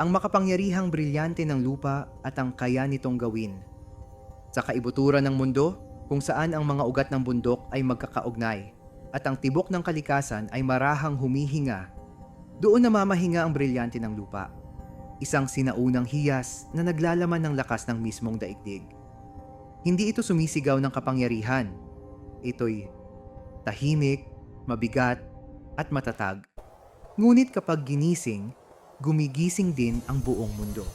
ang makapangyarihang brilyante ng lupa at ang kaya nitong gawin. Sa kaibuturan ng mundo, kung saan ang mga ugat ng bundok ay magkakaugnay at ang tibok ng kalikasan ay marahang humihinga, doon namamahinga ang brilyante ng lupa. Isang sinaunang hiyas na naglalaman ng lakas ng mismong daigdig. Hindi ito sumisigaw ng kapangyarihan. Ito'y tahimik, mabigat, at matatag. Ngunit kapag ginising, gumigising din ang buong mundo.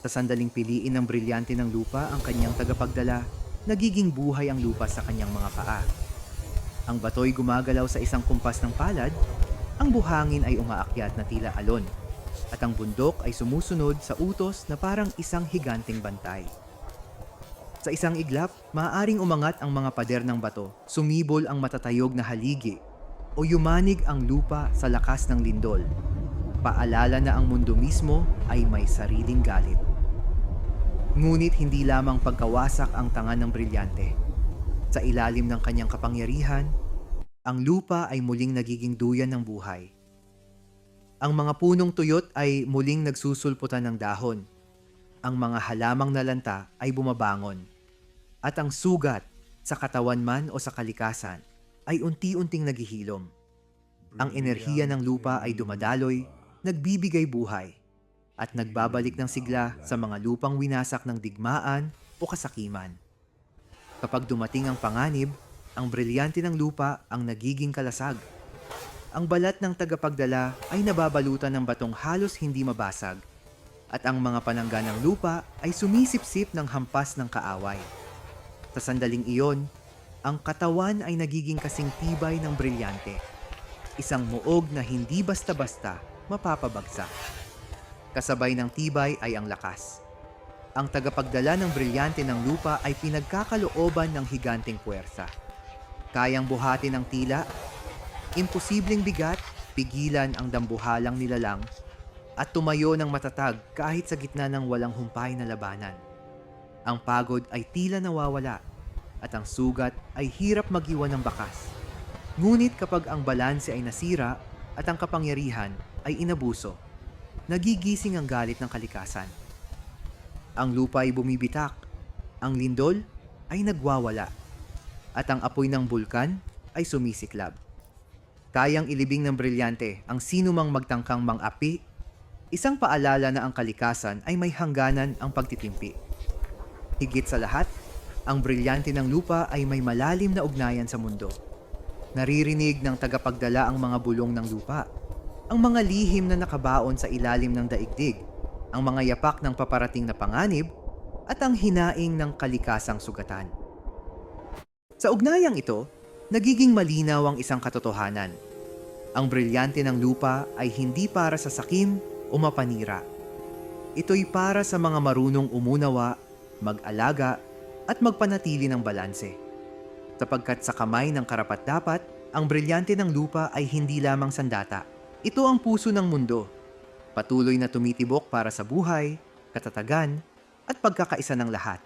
Sa sandaling piliin ng brilyante ng lupa ang kanyang tagapagdala, nagiging buhay ang lupa sa kanyang mga paa. Ang bato'y gumagalaw sa isang kumpas ng palad, ang buhangin ay umaakyat na tila alon, at ang bundok ay sumusunod sa utos na parang isang higanting bantay. Sa isang iglap, maaaring umangat ang mga pader ng bato, sumibol ang matatayog na haligi, o yumanig ang lupa sa lakas ng lindol. Paalala na ang mundo mismo ay may sariling galit. Ngunit hindi lamang pagkawasak ang tanga ng brilyante. Sa ilalim ng kanyang kapangyarihan, ang lupa ay muling nagiging duyan ng buhay. Ang mga punong tuyot ay muling nagsusulputan ng dahon. Ang mga halamang nalanta ay bumabangon. At ang sugat, sa katawan man o sa kalikasan, ay unti-unting naghihilom. Ang enerhiya ng lupa ay dumadaloy, nagbibigay buhay, at nagbabalik ng sigla sa mga lupang winasak ng digmaan o kasakiman. Kapag dumating ang panganib, ang brilyante ng lupa ang nagiging kalasag. Ang balat ng tagapagdala ay nababalutan ng batong halos hindi mabasag, at ang mga panangga ng lupa ay sumisipsip ng hampas ng kaaway. Sa sandaling iyon, ang katawan ay nagiging kasing tibay ng brilyante. Isang muog na hindi basta-basta mapapabagsak. Kasabay ng tibay ay ang lakas. Ang tagapagdala ng brilyante ng lupa ay pinagkakalooban ng higanting puwersa. Kayang buhatin ang tila, imposibleng bigat, pigilan ang dambuhalang nilalang, at tumayo ng matatag kahit sa gitna ng walang humpay na labanan. Ang pagod ay tila nawawala, at ang sugat ay hirap mag-iwan ng bakas. Ngunit kapag ang balanse ay nasira at ang kapangyarihan ay inabuso, nagigising ang galit ng kalikasan. Ang lupa ay bumibitak, ang lindol ay nagwawala, at ang apoy ng bulkan ay sumisiklab. Kayang ilibing ng brilyante ang sinumang magtangkang mang-api, isang paalala na ang kalikasan ay may hangganan ang pagtitimpi. Higit sa lahat, ang brilyante ng lupa ay may malalim na ugnayan sa mundo. Naririnig ng tagapagdala ang mga bulong ng lupa, ang mga lihim na nakabaon sa ilalim ng daigdig, ang mga yapak ng paparating na panganib, at ang hinaing ng kalikasang sugatan. Sa ugnayang ito, nagiging malinaw ang isang katotohanan. Ang brilyante ng lupa ay hindi para sa sakim o mapanira. Ito'y para sa mga marunong umunawa, mag-alaga, at magpanatili ng balanse. Sapagkat sa kamay ng karapat-dapat, ang brilyante ng lupa ay hindi lamang sandata. Ito ang puso ng mundo, patuloy na tumitibok para sa buhay, katatagan, at pagkakaisa ng lahat.